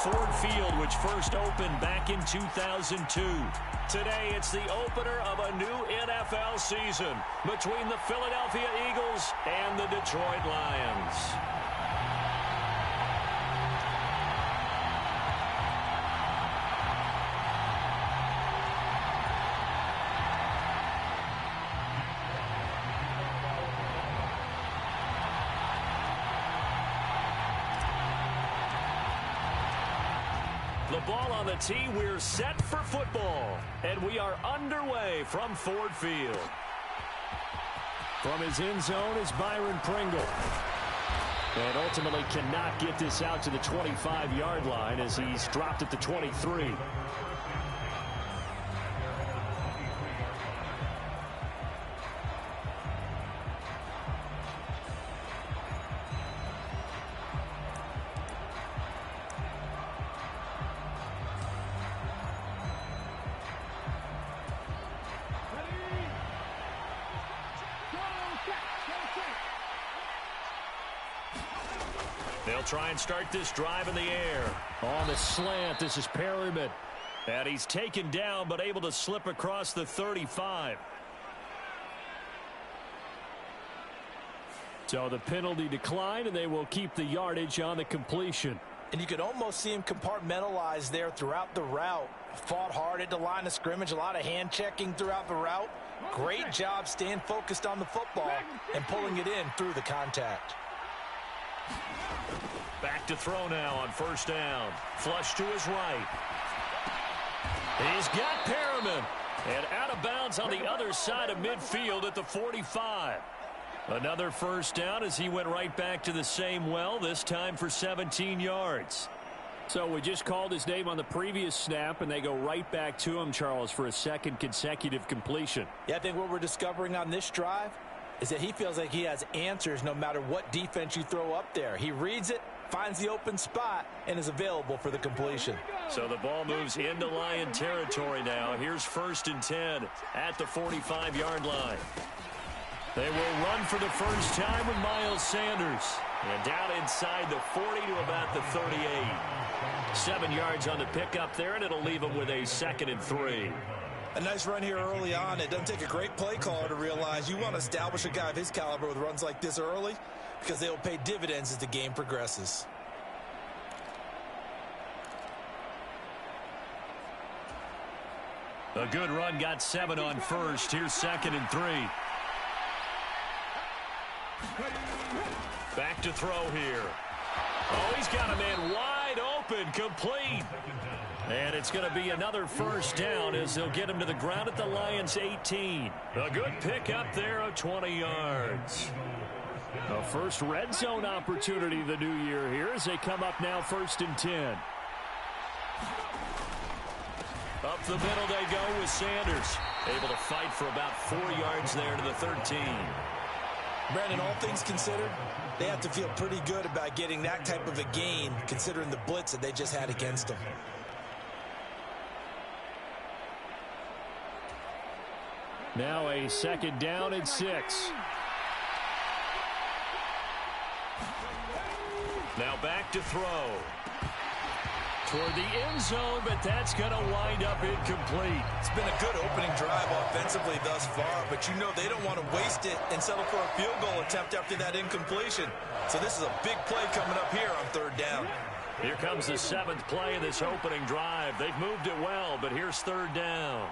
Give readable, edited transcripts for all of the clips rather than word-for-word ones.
Ford Field, which first opened back in 2002. Today, it's the opener of a new NFL season between the Philadelphia Eagles and the Detroit Lions. The ball on the tee, we're set for football. And we are underway from Ford Field. From his end zone is Byron Pringle. And ultimately cannot get this out to the 25-yard line as he's dropped at the 23. They'll try and start this drive in the air. On the slant, this is Perryman. And he's taken down, but able to slip across the 35. So the penalty declined, and they will keep the yardage on the completion. And you could almost see him compartmentalize there throughout the route. Fought hard at the line of scrimmage, a lot of hand checking throughout the route. Great job staying focused on the football and pulling it in through the contact. Back to throw now on first down. Flush to his right. He's got Perriman. And out of bounds on the other side of midfield at the 45. Another first down as he went right back to the same well, this time for 17 yards. So we just called his name on the previous snap, and they go right back to him, Charles, for a second consecutive completion. Yeah, I think what we're discovering on this drive is that he feels like he has answers no matter what defense you throw up there. He reads it, finds the open spot, and is available for the completion. So the ball moves into Lion territory now. Here's 1st and 10 at the 45-yard line. They will run for the first time with Miles Sanders. And down inside the 40 to about the 38. 7 yards on the pickup there, and it'll leave them with a 2nd and 3. A nice run here early on. It doesn't take a great play caller to realize you want to establish a guy of his caliber with runs like this early because they will pay dividends as the game progresses. A good run, got 7 on first. Here's 2nd and 3. Back to throw here. Oh, he's got a man wide open, complete. And it's going to be another first down as they'll get him to the ground at the Lions' 18. A good pick up there of 20 yards. A first red zone opportunity the new year here as they come up now 1st and 10. Up the middle they go with Sanders. Able to fight for about 4 yards there to the 13. Brandon, all things considered, they have to feel pretty good about getting that type of a gain considering the blitz that they just had against them. Now a 2nd down and 6. Now back to throw. Toward the end zone, but that's going to wind up incomplete. It's been a good opening drive offensively thus far, but you know they don't want to waste it and settle for a field goal attempt after that incompletion. So this is a big play coming up here on 3rd down. Here comes the 7th play of this opening drive. They've moved it well, but here's 3rd down.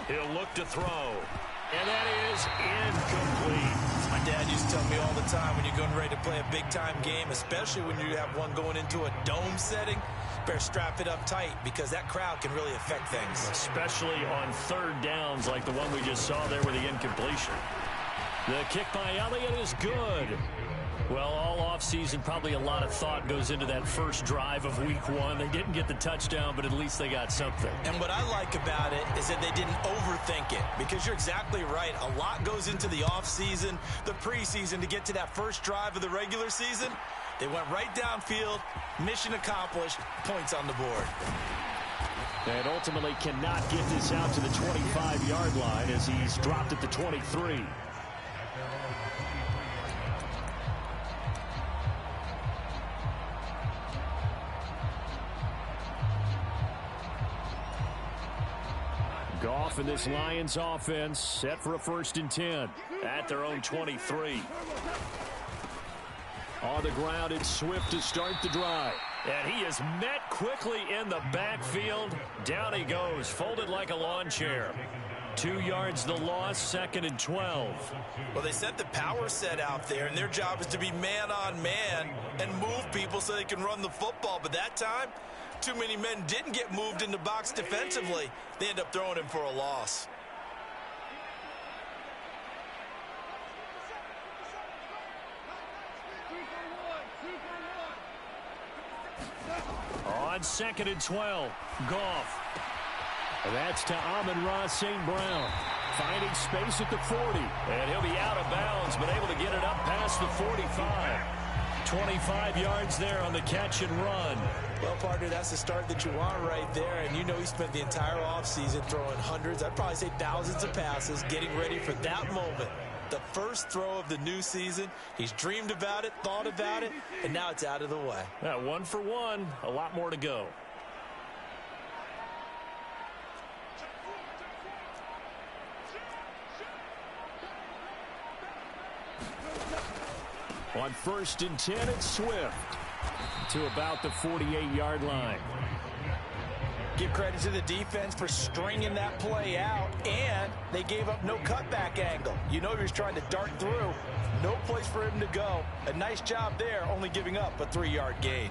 He'll look to throw, and that is incomplete. My dad used to tell me all the time when you're going ready to play a big-time game, especially when you have one going into a dome setting, better strap it up tight because that crowd can really affect things. Especially on 3rd downs like the one we just saw there with the incompletion. The kick by Elliott is good. Well, all offseason, probably a lot of thought goes into that first drive of week 1. They didn't get the touchdown, but at least they got something. And what I like about it is that they didn't overthink it, because you're exactly right. A lot goes into the offseason, the preseason, to get to that first drive of the regular season. They went right downfield, mission accomplished, points on the board. And ultimately cannot get this out to the 25-yard line as he's dropped at the 23. Goff and this Lions offense set for a 1st and 10 at their own 23. On the ground, it's Swift to start the drive. And he is met quickly in the backfield. Down he goes, folded like a lawn chair. 2 yards the loss, 2nd and 12. Well, they sent the power set out there, and their job is to be man-on-man and move people so they can run the football. But that time, too many men didn't get moved in the box defensively. They end up throwing him for a loss. On 2nd and 12, Goff. That's to Amon-Ra St. Brown. Finding space at the 40. And he'll be out of bounds, but able to get it up past the 45. 25 yards there on the catch and run. Well, partner, that's the start that you want right there. And you know he spent the entire offseason throwing hundreds, I'd probably say thousands of passes, getting ready for that moment. The first throw of the new season. He's dreamed about it, thought about it, and now it's out of the way. 1 for 1, a lot more to go. On 1st and 10, it's Swift to about the 48-yard line. Give credit to the defense for stringing that play out, and they gave up no cutback angle. You know he was trying to dart through. No place for him to go. A nice job there, only giving up a 3-yard gain.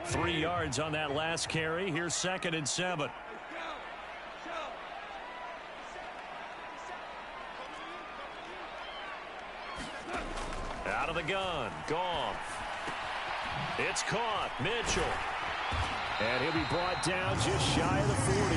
3 yards on that last carry. Here's 2nd and 7. Out of the gun, Goff. It's caught, Mitchell. And he'll be brought down just shy of the 40.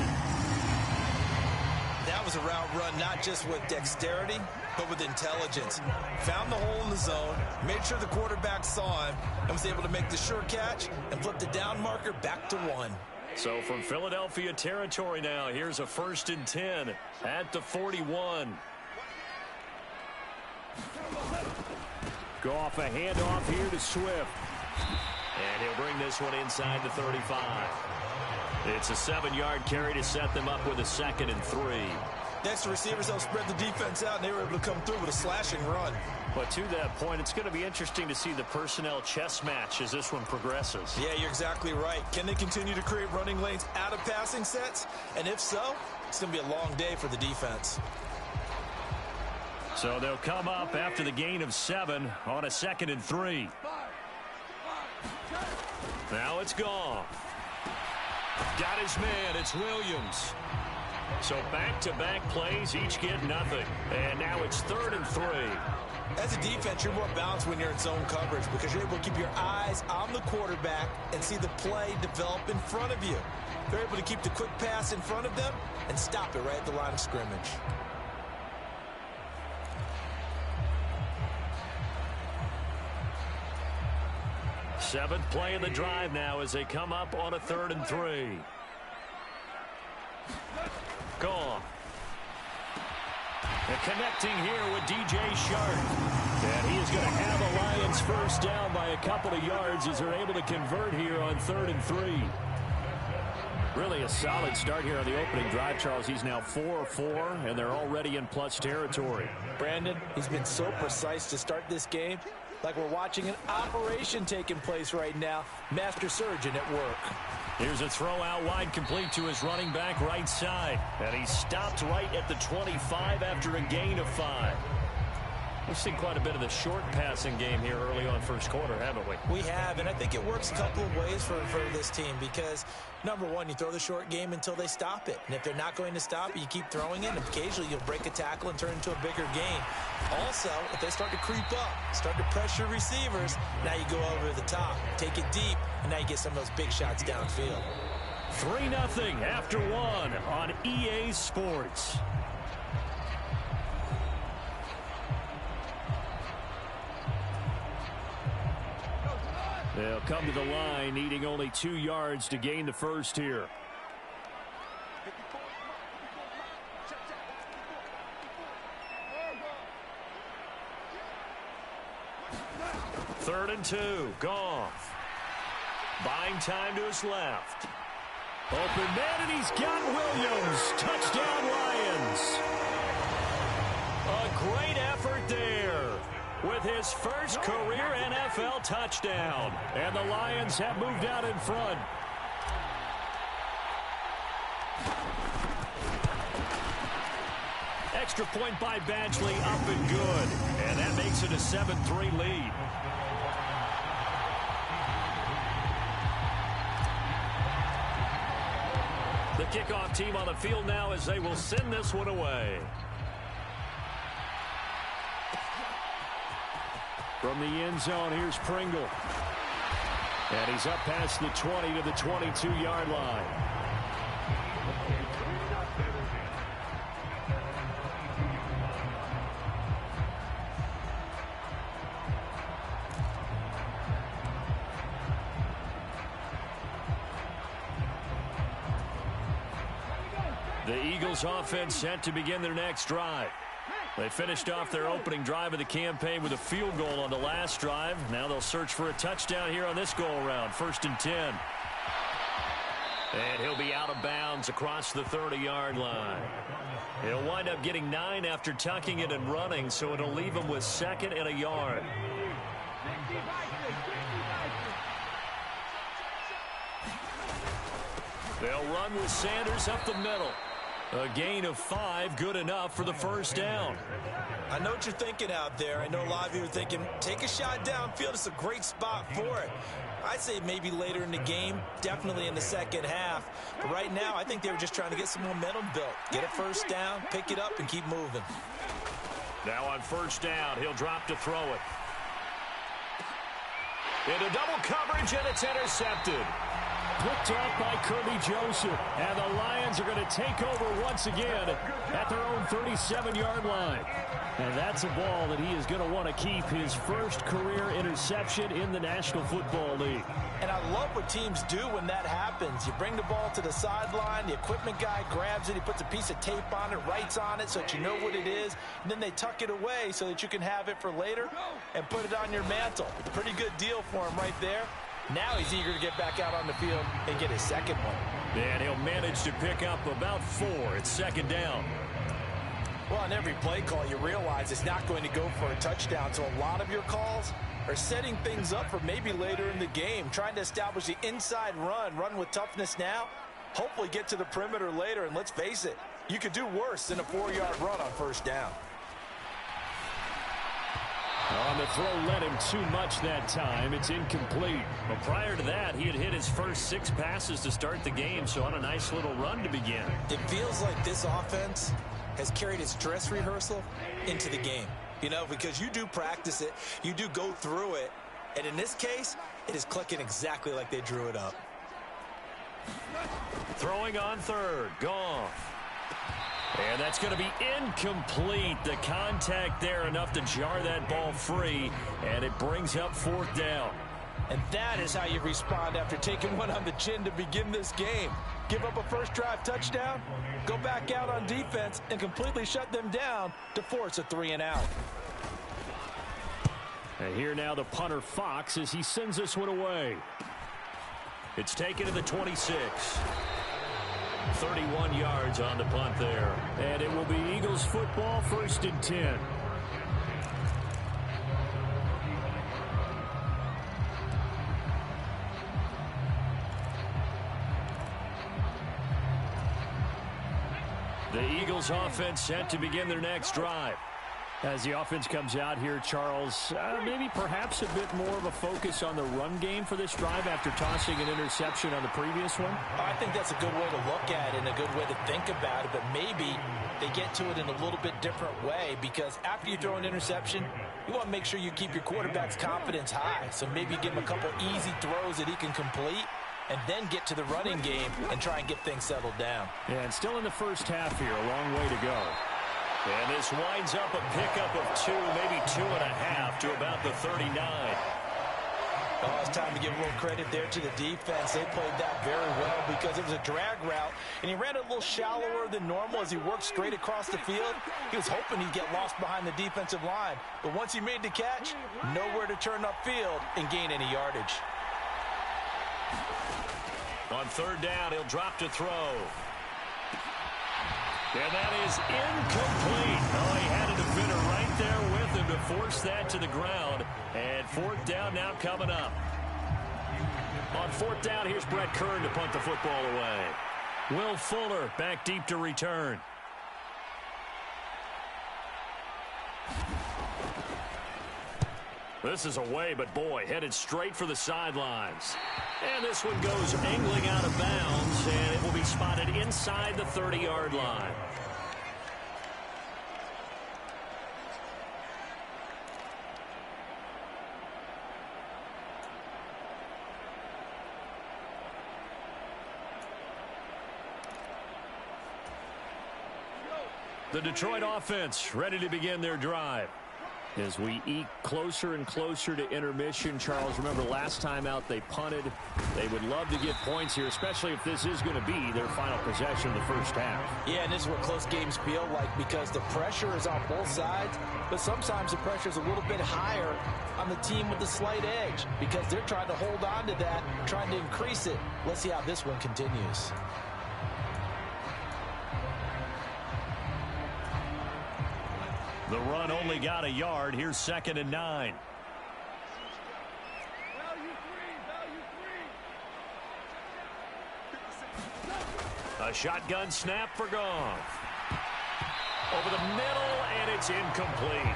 That was a route run not just with dexterity, but with intelligence. Found the hole in the zone, made sure the quarterback saw him, and was able to make the sure catch and flip the down marker back to 1. So from Philadelphia territory now, here's a 1st and 10 at the 41. Goff, a handoff here to Swift. And he'll bring this one inside the 35. It's a 7-yard carry to set them up with a 2nd and 3. Next, the receivers helped spread the defense out, and they were able to come through with a slashing run. But to that point, it's going to be interesting to see the personnel chess match as this one progresses. Yeah, you're exactly right. Can they continue to create running lanes out of passing sets? And if so, it's going to be a long day for the defense. So they'll come up after the gain of 7 on a 2nd and 3. Now it's Goff. Got his man. It's Williams. So back-to-back plays, each get nothing. And now it's 3rd and 3. As a defense, you're more balanced when you're in zone coverage because you're able to keep your eyes on the quarterback and see the play develop in front of you. They're able to keep the quick pass in front of them and stop it right at the line of scrimmage. Seventh play of the drive now as they come up on a 3rd and 3. Goff. And connecting here with DJ Shark. And he is going to have a Lions first down by a couple of yards as they're able to convert here on 3rd and 3. Really a solid start here on the opening drive, Charles. He's now 4-4, and they're already in plus territory. Brandon, he's been so precise to start this game. Like we're watching an operation taking place right now. Master surgeon at work. Here's a throw out wide, complete to his running back right side. And he stopped right at the 25 after a gain of 5. We've seen quite a bit of the short passing game here early on first quarter, haven't we? We have, and I think it works a couple of ways for this team because, number one, you throw the short game until they stop it. And if they're not going to stop it, you keep throwing it, and occasionally you'll break a tackle and turn into a bigger game. Also, if they start to creep up, start to pressure receivers, now you go over the top, take it deep, and now you get some of those big shots downfield. 3-0 after 1 on EA Sports. They'll come to the line, needing only 2 yards to gain the first here. Third and 2, Goff. Buying time to his left. Open man, and he's got Williams. Touchdown, Lions. A great effort there with his first career NFL touchdown. And the Lions have moved out in front. Extra point by Badgley, up and good. And that makes it a 7-3 lead. The kickoff team on the field now as they will send this one away. From the end zone, here's Pringle. And he's up past the 20 to the 22-yard line. The Eagles offense set to begin their next drive. They finished off their opening drive of the campaign with a field goal on the last drive. Now they'll search for a touchdown here on this go-around. 1st and 10. And he'll be out of bounds across the 30-yard line. He'll wind up getting 9 after tucking it and running, so it'll leave him with 2nd and a yard. They'll run with Sanders up the middle. A gain of 5, good enough for the first down. I know what you're thinking out there. I know a lot of you are thinking, take a shot downfield. It's a great spot for it. I'd say maybe later in the game, definitely in the second half. But right now, I think they were just trying to get some momentum built. Get a first down, pick it up, and keep moving. Now on first down, he'll drop to throw it. Into double coverage, and it's intercepted. Picked off by Kirby Joseph. And the Lions are going to take over once again at their own 37-yard line. And that's a ball that he is going to want to keep, his first career interception in the National Football League. And I love what teams do when that happens. You bring the ball to the sideline, the equipment guy grabs it, he puts a piece of tape on it, writes on it so that you know what it is, and then they tuck it away so that you can have it for later and put it on your mantle. Pretty good deal for him right there. Now he's eager to get back out on the field and get his second one. And he'll manage to pick up about 4. It's 2nd down. Well, on every play call, you realize it's not going to go for a touchdown. So a lot of your calls are setting things up for maybe later in the game, trying to establish the inside run with toughness now, hopefully get to the perimeter later. And let's face it, you could do worse than a 4-yard run on first down. On the throw led him too much that time. It's incomplete. But prior to that, he had hit his first 6 passes to start the game, so on a nice little run to begin. It feels like this offense has carried its dress rehearsal into the game. You know, because you do practice it, you do go through it, and in this case, it is clicking exactly like they drew it up. Throwing on 3rd, Goff. And that's going to be incomplete. The contact there enough to jar that ball free, and it brings up 4th down. And that is how you respond after taking one on the chin to begin this game. Give up a first drive touchdown, go back out on defense, and completely shut them down to force a 3-and-out. And here now the punter Fox as he sends this one away. It's taken to the 26. 31 yards on the punt there. And it will be Eagles football, 1st and 10. The Eagles offense set to begin their next drive. As the offense comes out here, Charles, maybe perhaps a bit more of a focus on the run game for this drive after tossing an interception on the previous one? I think that's a good way to look at it and a good way to think about it, but maybe they get to it in a little bit different way, because after you throw an interception, you want to make sure you keep your quarterback's confidence high. So maybe give him a couple easy throws that he can complete, and then get to the running game and try and get things settled down. Yeah, and still in the first half here, a long way to go. And this winds up a pickup of 2, maybe 2.5 to about the 39. Oh, it's time to give a little credit there to the defense. They played that very well because it was a drag route, and he ran it a little shallower than normal as he worked straight across the field. He was hoping he'd get lost behind the defensive line, but once he made the catch, nowhere to turn upfield and gain any yardage. On third down, he'll drop to throw. And that is incomplete. Oh, he had a defender right there with him to force that to the ground. And fourth down now coming up. On fourth down, here's Brett Kern to punt the football away. Will Fuller back deep to return. This is away, but boy, headed straight for the sidelines. And this one goes angling out of bounds, and it will be spotted inside the 30-yard line. The Detroit offense ready to begin their drive. As we eke closer and closer to intermission, Charles, remember last time out they punted. They would love to get points here, especially if this is going to be their final possession of the first half. Yeah, and this is what close games feel like because the pressure is on both sides, but sometimes the pressure is a little bit higher on the team with the slight edge because they're trying to hold on to that, trying to increase it. Let's see how this one continues. The run only got a yard. Here's 2nd and 9. A shotgun snap for Goff. Over the middle, and it's incomplete.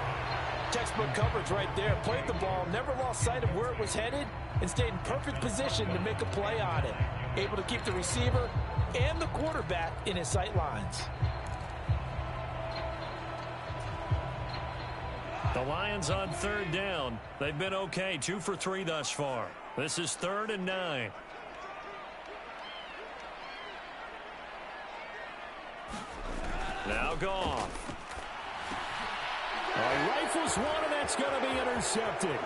Textbook coverage right there. Played the ball, never lost sight of where it was headed, and stayed in perfect position to make a play on it. Able to keep the receiver and the quarterback in his sight lines. The Lions on third down. They've been okay, 2 for 3 thus far. This is 3rd and 9. Now Goff. Rifles one, and that's going to be intercepted.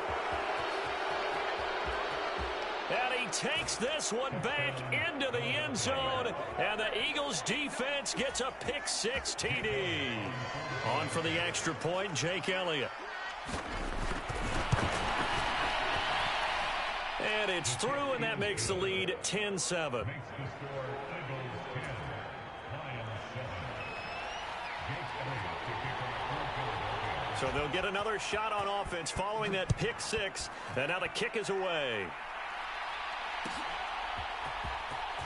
And he takes this one back into the end zone, and the Eagles defense gets a pick-6 TD. On for the extra point, Jake Elliott. And it's through, and that makes the lead 10-7. So they'll get another shot on offense following that pick-6, and now the kick is away.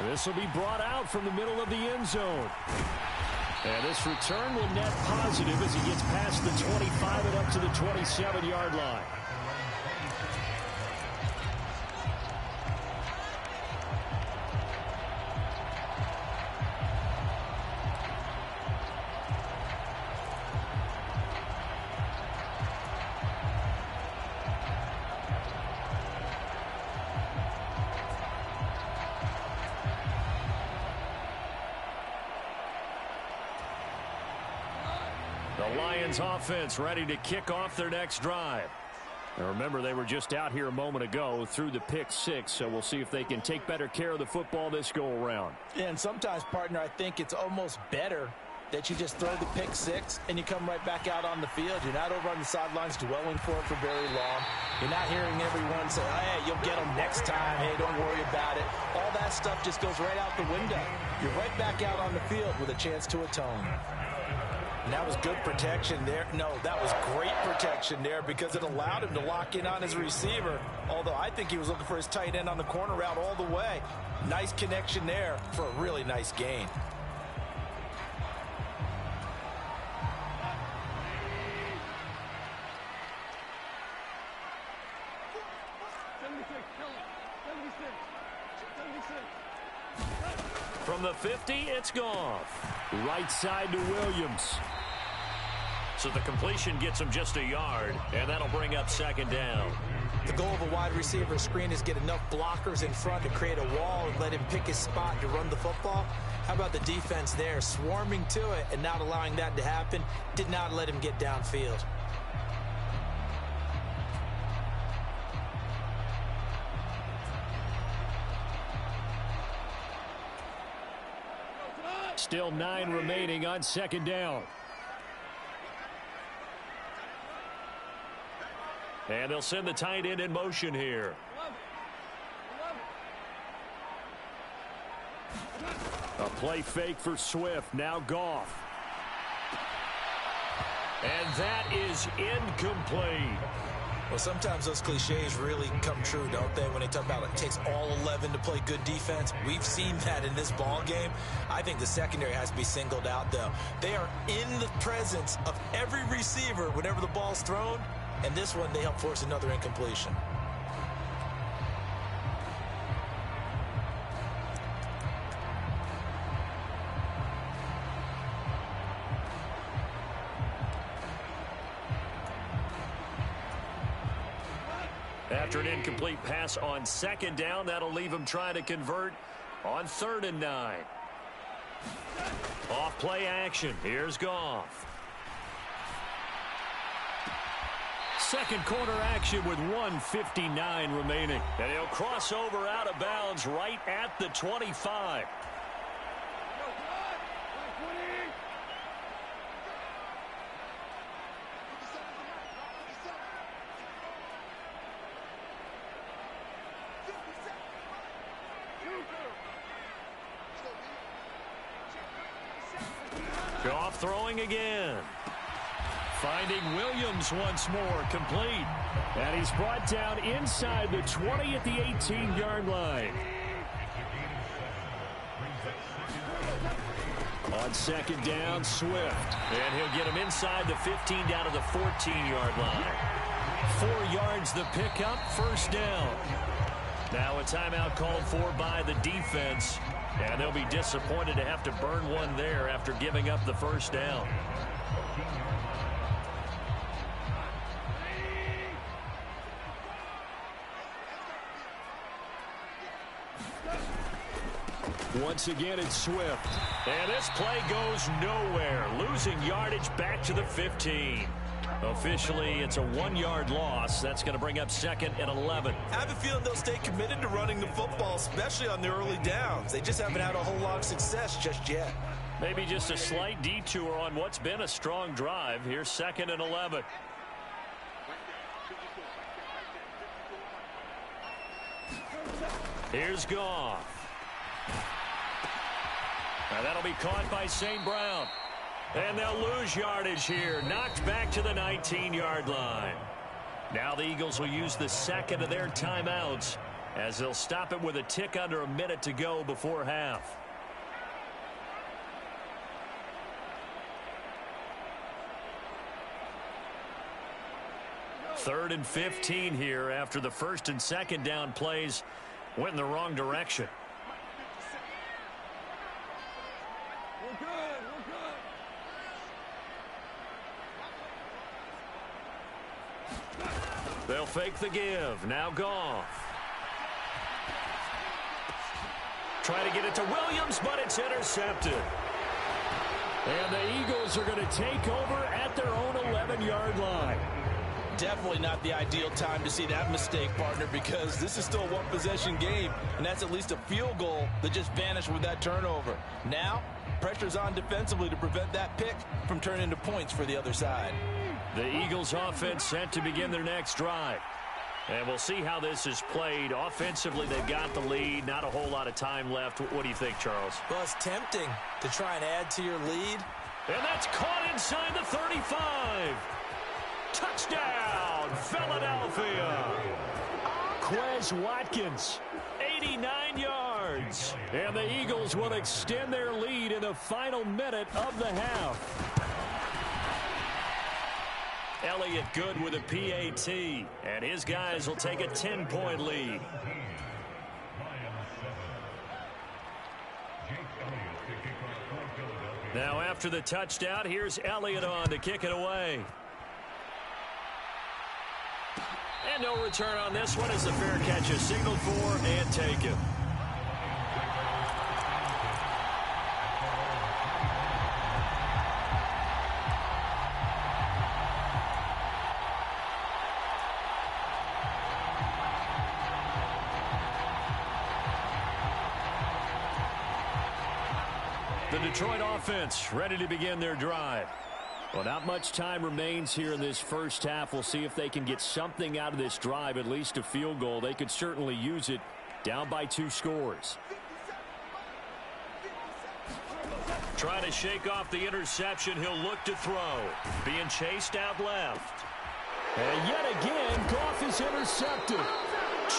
This will be brought out from the middle of the end zone. And this return will net positive as he gets past the 25 and up to the 27-yard line. The Lions offense ready to kick off their next drive. Now remember, they were just out here a moment ago through the pick-6, so we'll see if they can take better care of the football this go-around. And sometimes, partner, I think it's almost better that you just throw the pick-6 and you come right back out on the field. You're not over on the sidelines dwelling for it for very long. You're not hearing everyone say, hey, you'll get them next time. Hey, don't worry about it. All that stuff just goes right out the window. You're right back out on the field with a chance to atone. And that was good protection there. No, that was great protection there because it allowed him to lock in on his receiver. Although I think he was looking for his tight end on the corner route all the way. Nice connection there for a really nice gain. From the 50, it's Goff. Right side to Williams. So the completion gets him just a yard, and that'll bring up 2nd down. The goal of a wide receiver screen is get enough blockers in front to create a wall and let him pick his spot to run the football. How about the defense there, swarming to it and not allowing that to happen? Did not let him get downfield. Still 9 remaining on 2nd down. And they'll send the tight end in motion here. A play fake for Swift. Now Goff. And that is incomplete. Well, sometimes those cliches really come true, don't they? When they talk about it takes all 11 to play good defense. We've seen that in this ball game. I think the secondary has to be singled out, though. They are in the presence of every receiver whenever the ball's thrown. And this one, they help force another incompletion. After an incomplete pass on second down, that'll leave him trying to convert on 3rd and 9. Off play action. Here's Goff. Second quarter action with 1:59 remaining. And he'll cross over out of bounds right at the 25. Goff throwing again. Finding Williams once more, complete. And he's brought down inside the 20 at the 18-yard line. On second down, Swift. And he'll get him inside the 15 down to the 14-yard line. 4 yards the pickup, first down. Now a timeout called for by the defense. And they'll be disappointed to have to burn one there after giving up the first down. Once again, it's Swift. And this play goes nowhere. Losing yardage back to the 15. Officially, it's a 1-yard loss. That's going to bring up 2nd and 11. I have a feeling they'll stay committed to running the football, especially on the early downs. They just haven't had a whole lot of success just yet. Maybe just a slight detour on what's been a strong drive. Here's 2nd and 11. Here's Goff. Now that'll be caught by St. Brown. And they'll lose yardage here. Knocked back to the 19-yard line. Now the Eagles will use the second of their timeouts as they'll stop it with a tick under a minute to go before half. Third and 15 here after the first and second down plays went in the wrong direction. They'll fake the give. Now Goff. Try to get it to Williams, but it's intercepted. And the Eagles are going to take over at their own 11-yard line. Definitely not the ideal time to see that mistake, partner, because this is still a one-possession game, and that's at least a field goal that just vanished with that turnover. Now, pressure's on defensively to prevent that pick from turning into points for the other side. The Eagles offense set to begin their next drive. And we'll see how this is played. Offensively, they've got the lead. Not a whole lot of time left. What do you think, Charles? Well, it's tempting to try and add to your lead. And that's caught inside the 35. Touchdown, Philadelphia. Quez Watkins, 89 yards. And the Eagles will extend their lead in the final minute of the half. Elliott good with a PAT, and his guys will take a 10-point lead. Now after the touchdown, here's Elliott on to kick it away. And no return on this one as the fair catch is signaled for and taken. The Detroit offense ready to begin their drive. Well, not much time remains here in this first half. We'll see if they can get something out of this drive, at least a field goal. They could certainly use it down by 2 scores. Trying to shake off the interception. He'll look to throw. Being chased out left. And yet again, Goff is intercepted.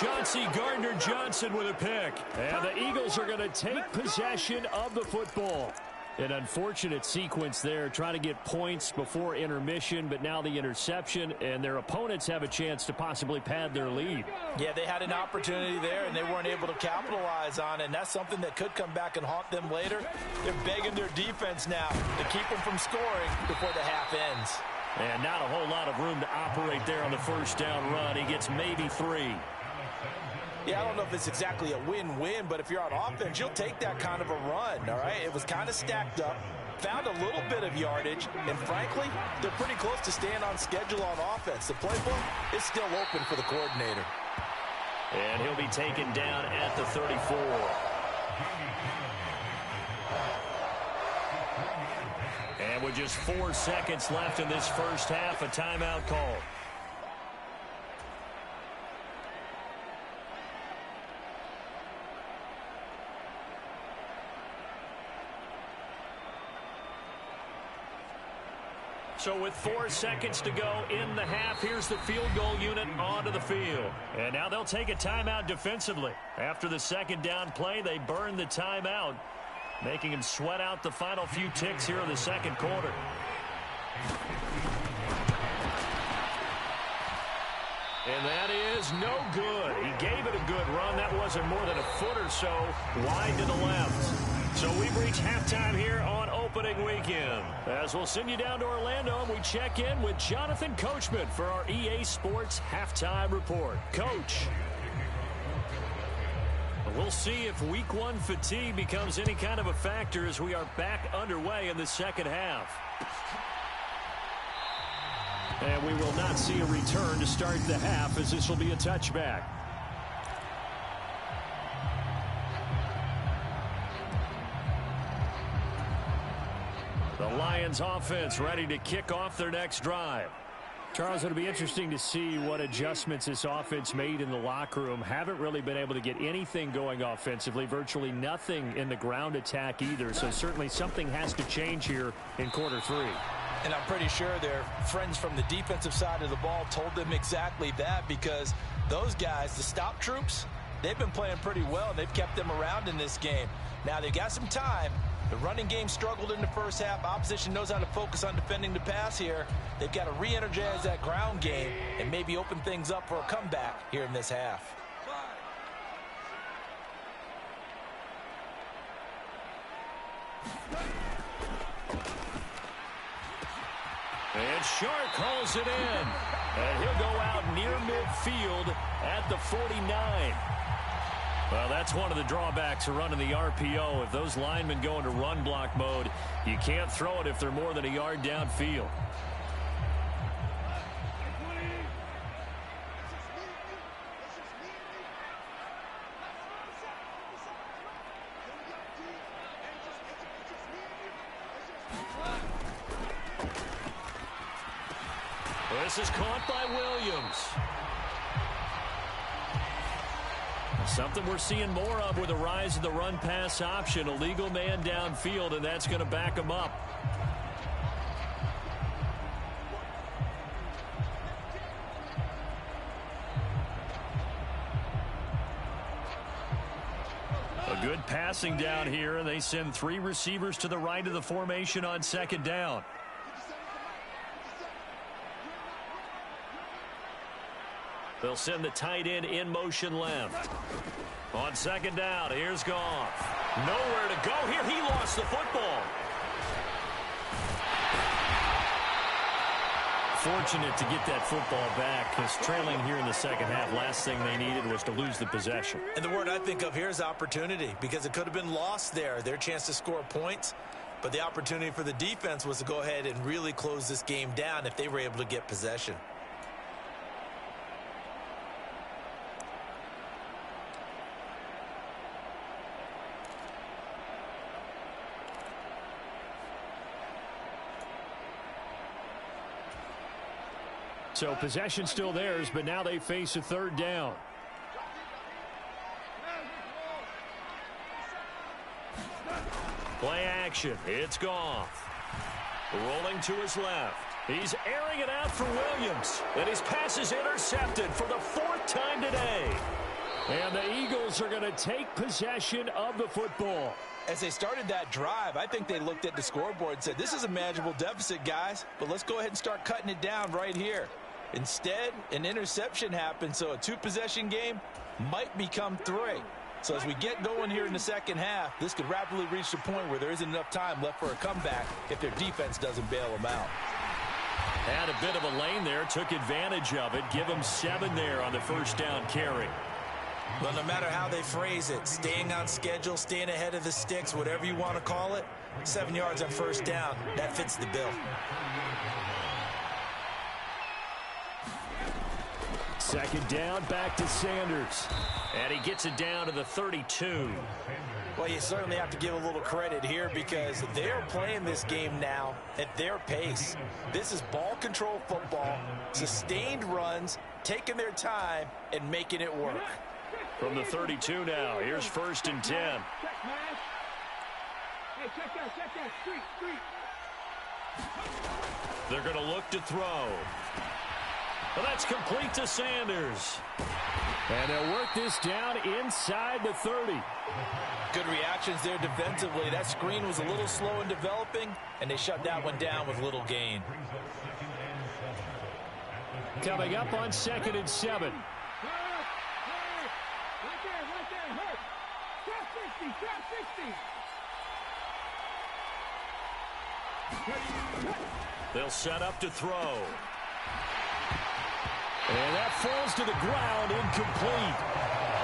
Chauncey Gardner-Johnson with a pick. And the Eagles are going to take possession of the football. An unfortunate sequence there, trying to get points before intermission, but now the interception, and their opponents have a chance to possibly pad their lead. Yeah, they had an opportunity there, and they weren't able to capitalize on it, and that's something that could come back and haunt them later. They're begging their defense now to keep them from scoring before the half ends. And not a whole lot of room to operate there on the first down run. He gets maybe 3. Yeah, I don't know if it's exactly a win-win, but if you're on offense, you'll take that kind of a run, all right? It was kind of stacked up, found a little bit of yardage, and frankly, they're pretty close to staying on schedule on offense. The playbook is still open for the coordinator. And he'll be taken down at the 34. And with just 4 seconds left in this first half, a timeout call. So with 4 seconds to go in the half, here's the field goal unit onto the field. And now they'll take a timeout defensively. After the second down play, they burn the timeout, making him sweat out the final few ticks here in the second quarter. And that is no good. He gave it a good run. That wasn't more than a foot or so wide to the left. So we've reached halftime here on opening weekend. As we'll send you down to Orlando, and we check in with Jonathan Coachman for our EA Sports Halftime Report. Coach, we'll see if Week 1 fatigue becomes any kind of a factor as we are back underway in the second half. And we will not see a return to start the half, as this will be a touchback. The Lions offense ready to kick off their next drive. Charles, it'll be interesting to see what adjustments this offense made in the locker room. Haven't really been able to get anything going offensively, virtually nothing in the ground attack either. So certainly something has to change here in quarter 3. And I'm pretty sure their friends from the defensive side of the ball told them exactly that, because those guys, the stop troops, they've been playing pretty well, and they've kept them around in this game. Now, they've got some time. The running game struggled in the first half. Opposition knows how to focus on defending the pass here. They've got to re-energize that ground game and maybe open things up for a comeback here in this half. And Shark calls it in. And he'll go out near midfield at the 49. Well, that's one of the drawbacks of running the RPO. If those linemen go into run block mode, you can't throw it if they're more than a yard downfield. This is caught by Williams. Something we're seeing more of with the rise of the run-pass option. A legal man downfield, and that's going to back him up. A good passing down here, and they send 3 receivers to the right of the formation on second down. They'll send the tight end in motion left. On second down, here's Goff. Nowhere to go here. He lost the football. Fortunate to get that football back, because trailing here in the second half, last thing they needed was to lose the possession. And the word I think of here is opportunity, because it could have been lost there. Their chance to score points, but the opportunity for the defense was to go ahead and really close this game down if they were able to get possession. So possession still theirs, but now they face a third down. Play action. It's Goff. Rolling to his left. He's airing it out for Williams. And his pass is intercepted for the 4th time today. And the Eagles are going to take possession of the football. As they started that drive, I think they looked at the scoreboard and said, this is a manageable deficit, guys, but let's go ahead and start cutting it down right here. Instead, an interception happened, so a 2-possession game might become 3. So as we get going here in the second half, this could rapidly reach the point where there isn't enough time left for a comeback if their defense doesn't bail them out. Had a bit of a lane there, took advantage of it. Give them 7 there on the first down carry. Well, no matter how they phrase it, staying on schedule, staying ahead of the sticks, whatever you want to call it, 7 yards on first down, that fits the bill. Second down, back to Sanders. And he gets it down to the 32. Well, you certainly have to give a little credit here because they're playing this game now at their pace. This is ball control football, sustained runs, taking their time, and making it work. From the 32 now, here's 1st and 10. They're going to look to throw. Well, that's complete to Sanders. And they'll work this down inside the 30. Good reactions there defensively. That screen was a little slow in developing, and they shut that one down with little gain. Coming up on 2nd and 7. They'll set up to throw. And that falls to the ground, incomplete.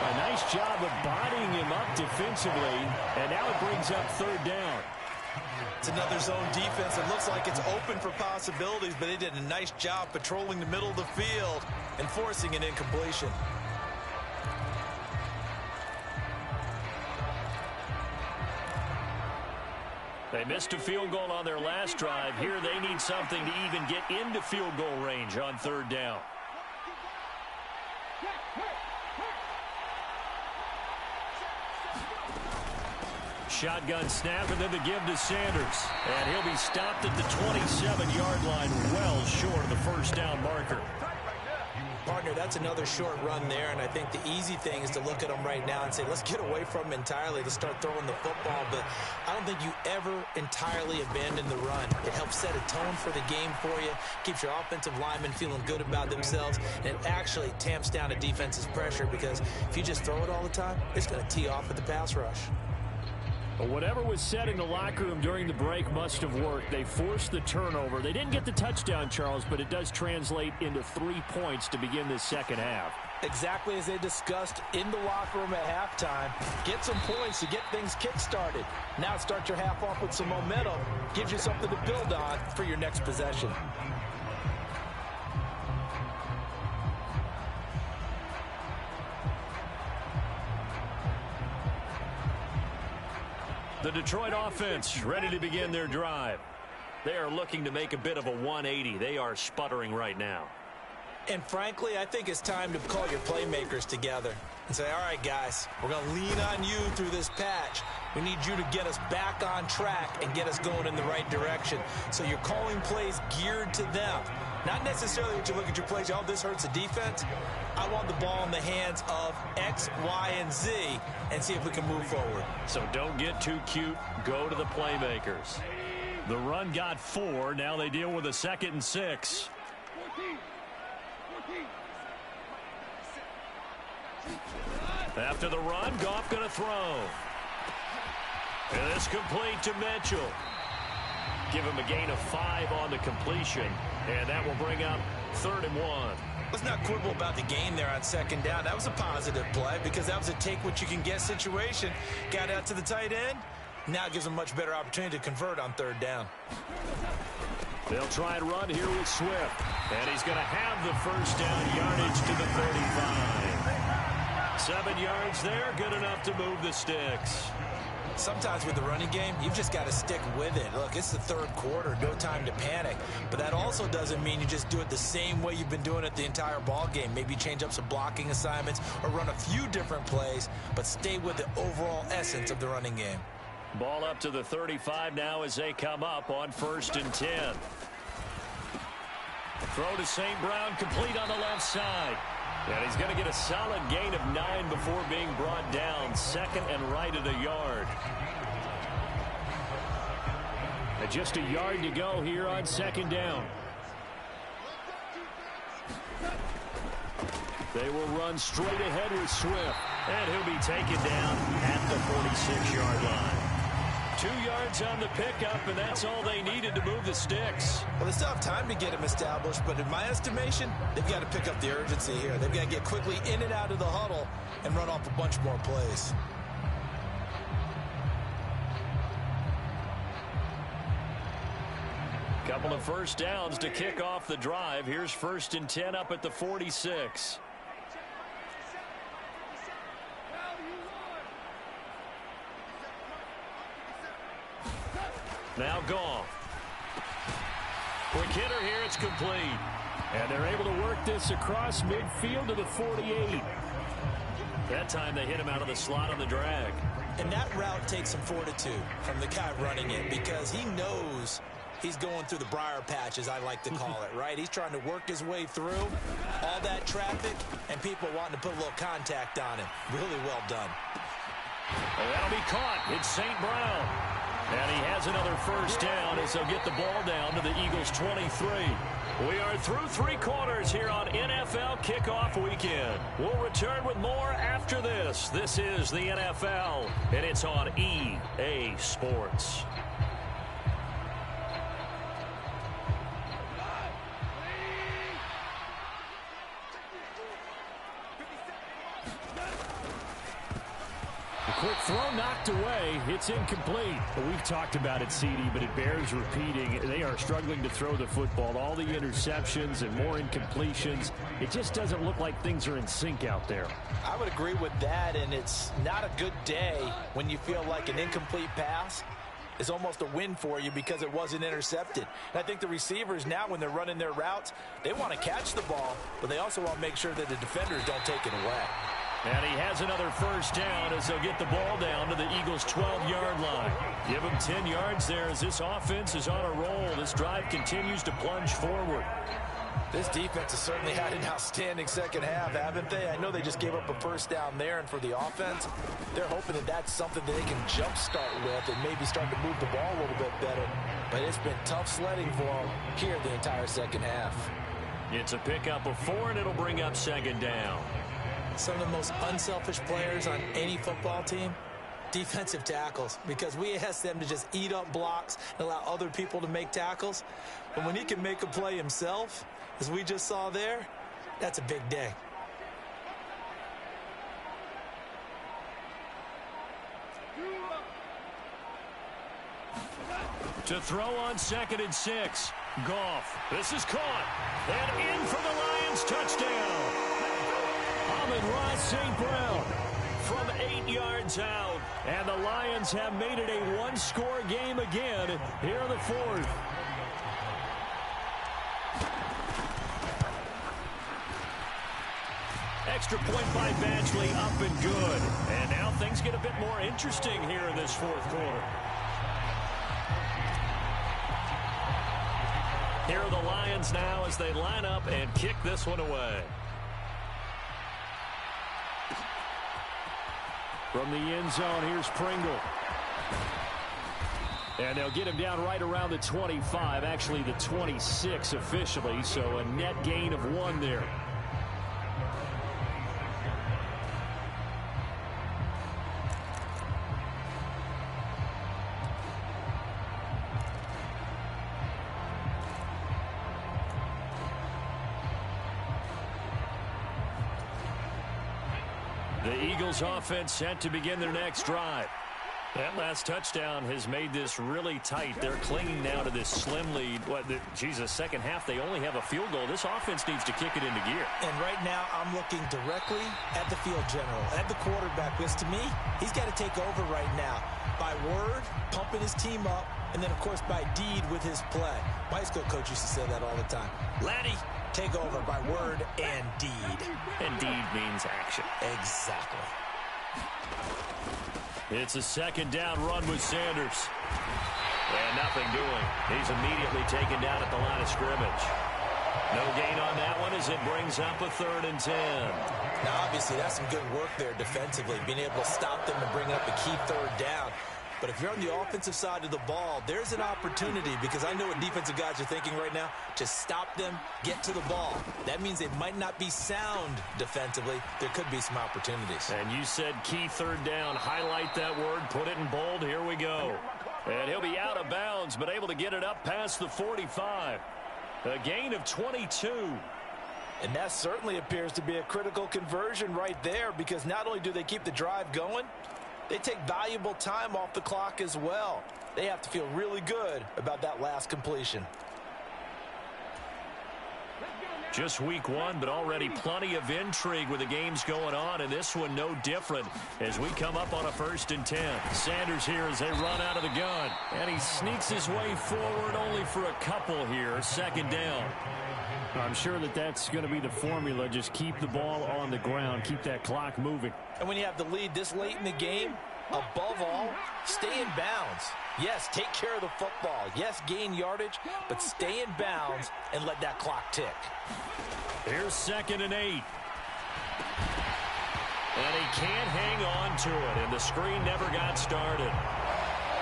A nice job of bodying him up defensively, and now it brings up 3rd down. It's another zone defense. It looks like it's open for possibilities, but they did a nice job patrolling the middle of the field and forcing an incompletion. They missed a field goal on their last drive. Here they need something to even get into field goal range on 3rd down. Shotgun snap, and then the give to Sanders. And he'll be stopped at the 27-yard line, well short of the first down marker. Partner, that's another short run there, and I think the easy thing is to look at them right now and say, let's get away from them entirely to start throwing the football, but I don't think you ever entirely abandon the run. It helps set a tone for the game for you, keeps your offensive linemen feeling good about themselves, and it actually tamps down a defense's pressure because if you just throw it all the time, it's going to tee off with the pass rush. But whatever was said in the locker room during the break must have worked. They forced the turnover. They didn't get the touchdown, Charles, but it does translate into 3 points to begin this second half. Exactly as they discussed in the locker room at halftime. Get some points to get things kick-started. Now start your half off with some momentum. Gives you something to build on for your next possession. The Detroit offense ready to begin their drive. They are looking to make a bit of a 180. They are sputtering right now. And frankly, I think it's time to call your playmakers together and say, all right, guys, we're going to lean on you through this patch. We need you to get us back on track and get us going in the right direction. So you're calling plays geared to them. Not necessarily that you look at your plays, oh, this hurts the defense. I want the ball in the hands of X, Y, and Z and see if we can move forward. So don't get too cute. Go to the playmakers. The run got 4. Now they deal with a 2nd and 6. After the run, Goff going to throw. And it's complete to Mitchell. Give him a gain of 5 on the completion, and that will bring up 3rd and 1. Let's not quibble about the gain there on 2nd down. That was a positive play because that was a take-what-you-can-get situation. Got out to the tight end. Now gives them a much better opportunity to convert on 3rd down. They'll try and run here with Swift. And he's going to have the first down, yardage to the 35. 7 yards there, good enough to move the sticks. Sometimes with the running game, you've just got to stick with it. Look, it's the 3rd quarter, no time to panic. But that also doesn't mean you just do it the same way you've been doing it the entire ball game. Maybe change up some blocking assignments or run a few different plays, but stay with the overall essence of the running game. Ball up to the 35 now as they come up on 1st and 10. Throw to St. Brown, complete on the left side. And he's going to get a solid gain of 9 before being brought down. 2nd and right at a yard. And just a yard to go here on 2nd down. They will run straight ahead with Swift. And he'll be taken down at the 46-yard line. 2 yards on the pickup, and that's all they needed to move the sticks. Well, they still have time to get him established, but in my estimation, they've got to pick up the urgency here. They've got to get quickly in and out of the huddle and run off a bunch more plays. Couple of first downs to kick off the drive. Here's 1st and 10 up at the 46. Now Goff. Quick hitter here, it's complete. And they're able to work this across midfield to the 48. That time they hit him out of the slot on the drag. And that route takes some fortitude from the guy running it because he knows he's going through the briar patch, as I like to call it, right? He's trying to work his way through all that traffic and people wanting to put a little contact on him. Really well done. And that'll be caught. It's St. Brown. And he has another first down as they'll get the ball down to the Eagles' 23. We are through 3 quarters here on NFL Kickoff Weekend. We'll return with more after this. This is the NFL, and it's on EA Sports. Quick throw knocked away. It's incomplete. We've talked about it, CD, but it bears repeating. They are struggling to throw the football. All the interceptions and more incompletions. It just doesn't look like things are in sync out there. I would agree with that, and it's not a good day when you feel like an incomplete pass is almost a win for you because it wasn't intercepted. And I think the receivers now, when they're running their routes, they want to catch the ball, but they also want to make sure that the defenders don't take it away. And he has another first down as they'll get the ball down to the Eagles' 12-yard line. Give him 10 yards there as this offense is on a roll. This drive continues to plunge forward. This defense has certainly had an outstanding second half, haven't they? I know they just gave up a first down there, and for the offense, they're hoping that that's something that they can jumpstart with and maybe start to move the ball a little bit better. But it's been tough sledding for them here the entire second half. It's a pickup of 4, and it'll bring up 2nd down. Some of the most unselfish players on any football team, defensive tackles, because we ask them to just eat up blocks and allow other people to make tackles. But when he can make a play himself, as we just saw there, that's a big day. To throw on 2nd and 6. Goff. This is caught. And in for the Lions touchdown. Amon-Ra St. Brown from 8 yards out. And the Lions have made it a one-score game again here in the 4th. Extra point by Badgley, up and good. And now things get a bit more interesting here in this 4th quarter. Here are the Lions now as they line up and kick this one away. From the end zone, here's Pringle. And they'll get him down right around the 25, actually the 26 officially, so a net gain of 1 there. The Eagles offense set to begin their next drive. That last touchdown has made this really tight. They're clinging now to this slim lead. Second half, they only have a field goal. This offense needs to kick it into gear. And right now, I'm looking directly at the field general, at the quarterback, because to me, he's got to take over right now. By word, pumping his team up, and then, of course, by deed with his play. My high school coach used to say that all the time. Laddie, take over by word and deed. And deed means action. Exactly. It's a second down run with Sanders. And nothing doing. He's immediately taken down at the line of scrimmage. No gain on that one as it brings up a 3rd and 10. Now, obviously, that's some good work there defensively, being able to stop them and bring up a key 3rd down. But if you're on the offensive side of the ball, there's an opportunity, because I know what defensive guys are thinking right now. Just stop them, get to the ball. That means they might not be sound defensively. There could be some opportunities. And you said key 3rd down. Highlight that word. Put it in bold. Here we go. And he'll be out of bounds, but able to get it up past the 45. A gain of 22. And that certainly appears to be a critical conversion right there, because not only do they keep the drive going, they take valuable time off the clock as well. They have to feel really good about that last completion. Just week 1, but already plenty of intrigue with the games going on, and this one no different as we come up on a 1st and 10. Sanders here as they run out of the gun, and he sneaks his way forward only for a couple here. 2nd down. I'm sure that that's going to be the formula. Just keep the ball on the ground. Keep that clock moving. And when you have the lead this late in the game, above all, stay in bounds. Yes, take care of the football. Yes, gain yardage, but stay in bounds and let that clock tick. Here's 2nd and 8. And he can't hang on to it, and the screen never got started.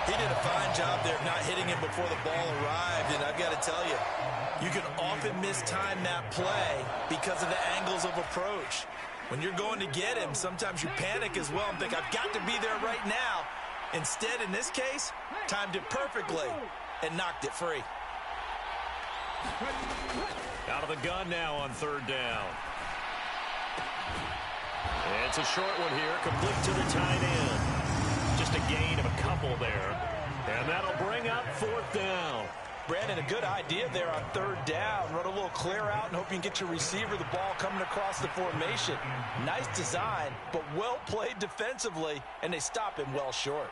He did a fine job there of not hitting him before the ball arrived, and I've got to tell you, you can often mistime that play because of the angles of approach. When you're going to get him, sometimes you panic as well and think, I've got to be there right now. Instead, in this case, timed it perfectly and knocked it free. Out of the gun now on 3rd down. It's a short one here, complete to the tight end. Just a gain of a couple there. And that'll bring up 4th down. Brandon, a good idea there on 3rd down. Run a little clear out and hope you can get your receiver the ball coming across the formation. Nice design, but well played defensively, and they stop him well short.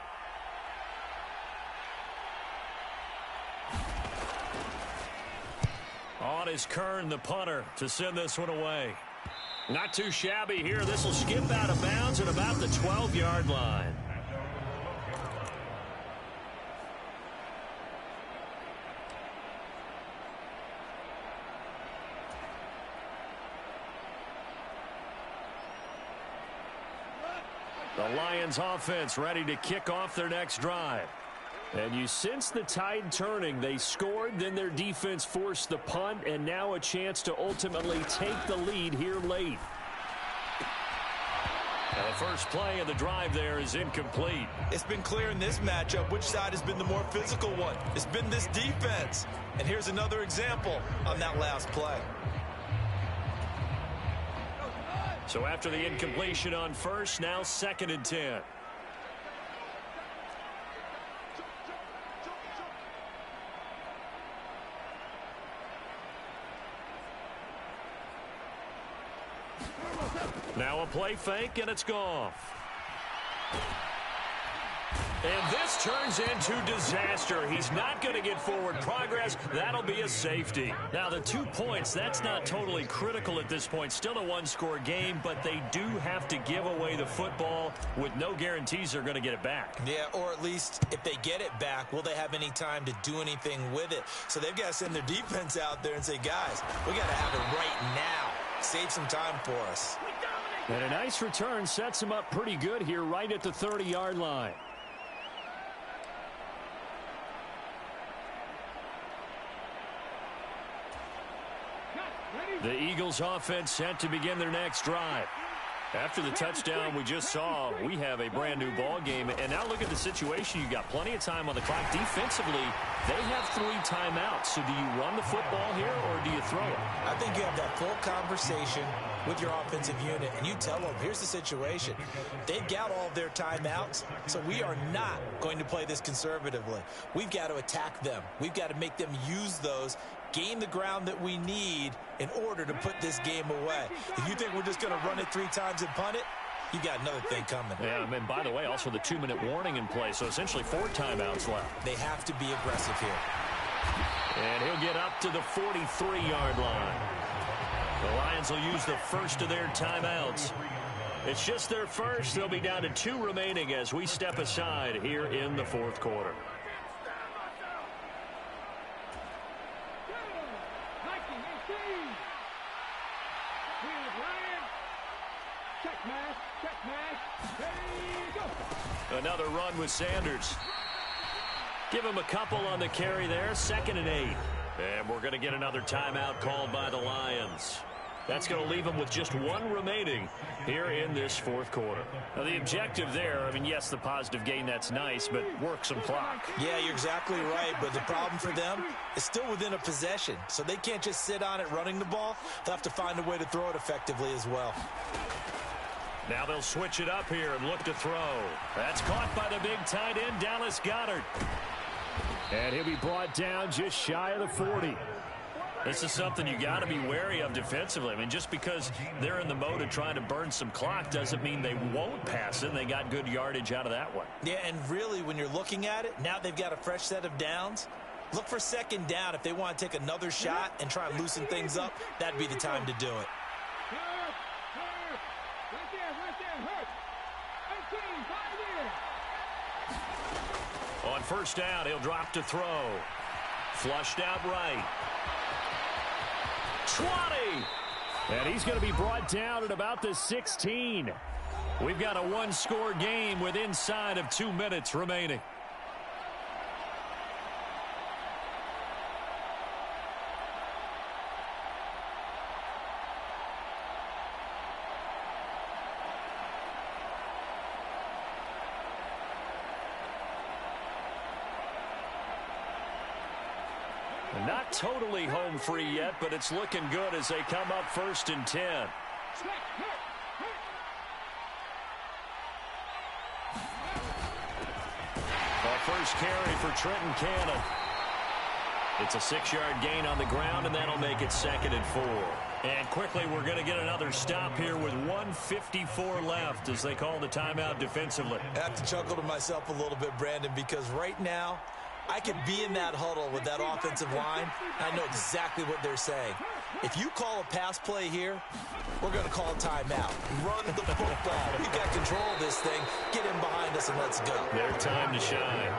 On is Kern, the punter, to send this one away. Not too shabby here. This will skip out of bounds at about the 12-yard line. The Lions offense ready to kick off their next drive. And you sense the tide turning. They scored, then their defense forced the punt, and now a chance to ultimately take the lead here late. And the first play of the drive there is incomplete. It's been clear in this matchup which side has been the more physical one. It's been this defense. And here's another example on that last play. So after the incompletion on 1st, now 2nd and 10. Now a play fake, and it's gone. And this turns into disaster. He's not going to get forward progress. That'll be a safety. Now, the 2 points, that's not totally critical at this point. Still a one-score game, but they do have to give away the football with no guarantees they're going to get it back. Yeah, or at least if they get it back, will they have any time to do anything with it? So they've got to send their defense out there and say, guys, we got to have it right now. Save some time for us. And a nice return sets him up pretty good here right at the 30-yard line. The Eagles offense set to begin their next drive. After the touchdown we just saw, we have a brand new ball game. And now look at the situation. You got plenty of time on the clock. Defensively, they have 3 timeouts. So do you run the football here or do you throw it? I think you have that full conversation with your offensive unit, and you tell them, here's the situation. They've got all of their timeouts, so we are not going to play this conservatively. We've got to attack them. We've got to make them use those, gain the ground that we need in order to put this game away. If you think we're just going to run it 3 times and punt it, you got another thing coming. Yeah, and by the way, also the 2-minute warning in play, so essentially 4 timeouts left. They have to be aggressive here. And he'll get up to the 43-yard line. The Lions will use the first of their timeouts. It's just their first. They'll be down to 2 remaining as we step aside here in the fourth quarter. Another run with Sanders. Give him a couple on the carry there. 2nd and 8. And we're going to get another timeout called by the Lions. That's going to leave them with just 1 remaining here in this fourth quarter. Now, the objective there, I mean, yes, the positive gain, that's nice, but work some clock. Yeah, you're exactly right, but the problem for them is still within a possession, so they can't just sit on it running the ball. They'll have to find a way to throw it effectively as well. Now they'll switch it up here and look to throw. That's caught by the big tight end, Dallas Goedert. And he'll be brought down just shy of the 40. This is something you got to be wary of defensively. I mean, just because they're in the mode of trying to burn some clock doesn't mean they won't pass it. And they got good yardage out of that one. Yeah, and really, when you're looking at it, now they've got a fresh set of downs. Look for 2nd down. If they want to take another shot and try and loosen things up, that'd be the time to do it. On 1st down, he'll drop to throw. Flushed out right. 20! And he's going to be brought down at about the 16. We've got a 1-score game with inside of 2 minutes remaining. Not totally home free yet, but it's looking good as they come up 1st and 10. First carry for Trenton Cannon. It's a 6-yard gain on the ground, and that'll make it 2nd and 4. And quickly, we're going to get another stop here with 1:54 left as they call the timeout defensively. I have to chuckle to myself a little bit, Brandon, because right now, I could be in that huddle with that offensive line. I know exactly what they're saying. If you call a pass play here, we're going to call a timeout. Run the football. We've got control of this thing. Get in behind us and let's go. Their time to shine.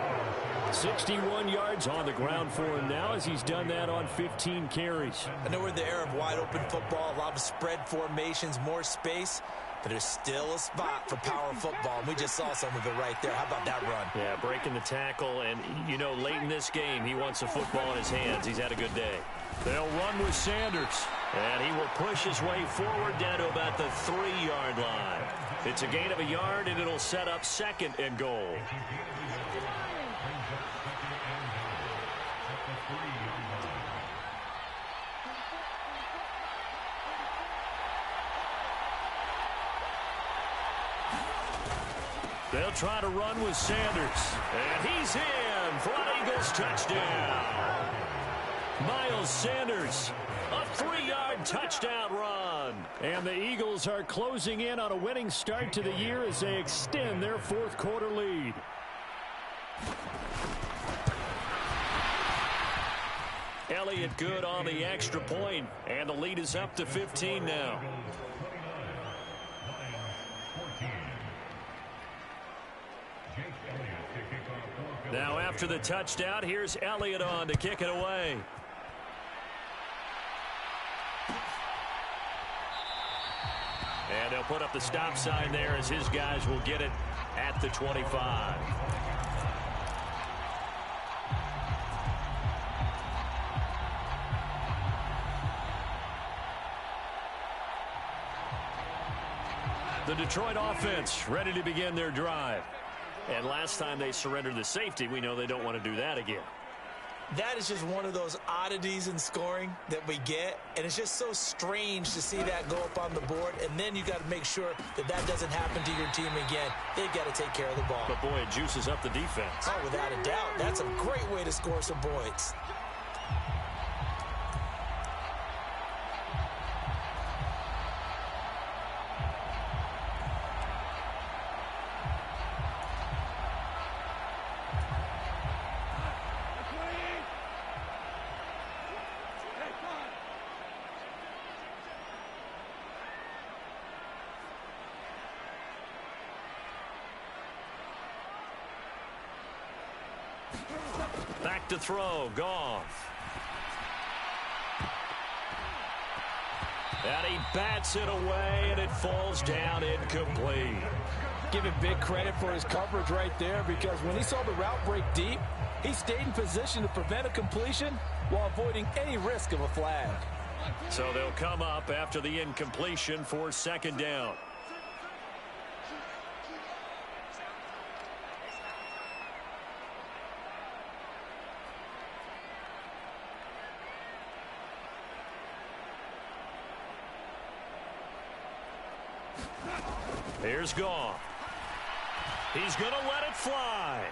61 yards on the ground for him now as he's done that on 15 carries. I know we're in the era of wide open football, a lot of spread formations, more space. But there's still a spot for power football, and we just saw some of it right there. How about that run? Yeah, breaking the tackle, and, you know, late in this game, he wants the football in his hands. He's had a good day. They'll run with Sanders, and he will push his way forward down to about the 3-yard line. It's a gain of a yard, and it'll set up 2nd and goal. They'll try to run with Sanders. And he's in for an Eagles touchdown. Miles Sanders, a 3-yard touchdown run. And the Eagles are closing in on a winning start to the year as they extend their fourth quarter lead. Elliott good on the extra point, and the lead is up to 15 now. Now after the touchdown, here's Elliott on to kick it away. And they'll put up the stop sign there as his guys will get it at the 25. The Detroit offense ready to begin their drive. And last time they surrendered the safety, we know they don't want to do that again. That is just one of those oddities in scoring that we get, and it's just so strange to see that go up on the board, and then you got to make sure that that doesn't happen to your team again. They've got to take care of the ball. But, boy, it juices up the defense. Oh, without a doubt. That's a great way to score some points. Back to throw, Goff. And he bats it away, and it falls down incomplete. Give him big credit for his coverage right there, because when he saw the route break deep, he stayed in position to prevent a completion while avoiding any risk of a flag. So they'll come up after the incompletion for second down. Here's Goff. He's going to let it fly.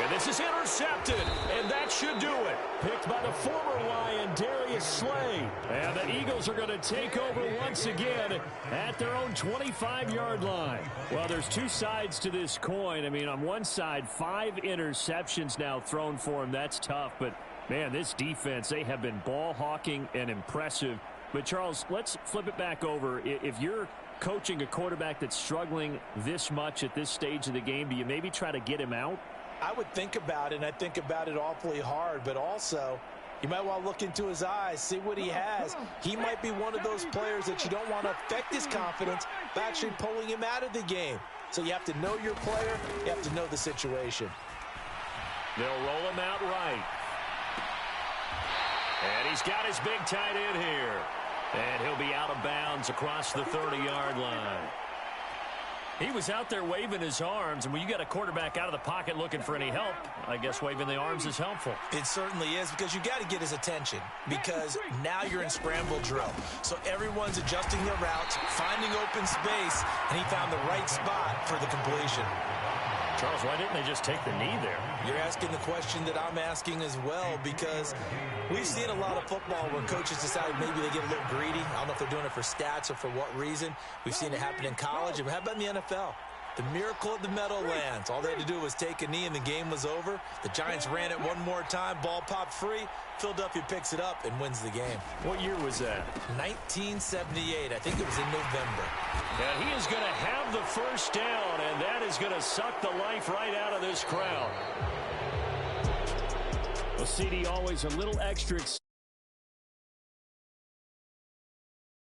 And this is intercepted, and that should do it. Picked by the former Lion, Darius Slay. And the Eagles are going to take over once again at their own 25-yard line. Well, there's two sides to this coin. I mean, on one side, 5 interceptions now thrown for him. That's tough. But, man, this defense, they have been ball hawking and impressive. But, Charles, let's flip it back over. If you're coaching a quarterback that's struggling this much at this stage of the game, do you maybe try to get him out? I would think about it, and I think about it awfully hard, but also you might want to look into his eyes, see what he has. He might be one of those players that you don't want to affect his confidence by actually pulling him out of the game. So you have to know your player, you have to know the situation. They'll roll him out right. And he's got his big tight end here. And he'll be out of bounds across the 30-yard line. He was out there waving his arms, and when you got a quarterback out of the pocket looking for any help, I guess waving the arms is helpful. It certainly is, because you got to get his attention, because now you're in scramble drill. So everyone's adjusting their routes, finding open space, and he found the right spot for the completion. Charles, why didn't they just take the knee there? You're asking the question that I'm asking as well, because we've seen a lot of football where coaches decide maybe they get a little greedy. I don't know if they're doing it for stats or for what reason. We've seen it happen in college. And how about in the NFL? The miracle of the Meadowlands. All they had to do was take a knee and the game was over. The Giants ran it one more time. Ball popped free. Philadelphia picks it up and wins the game. What year was that? 1978. I think it was in November. And he is going to have the first down, and that is going to suck the life right out of this crowd. Well, CD, always a little extra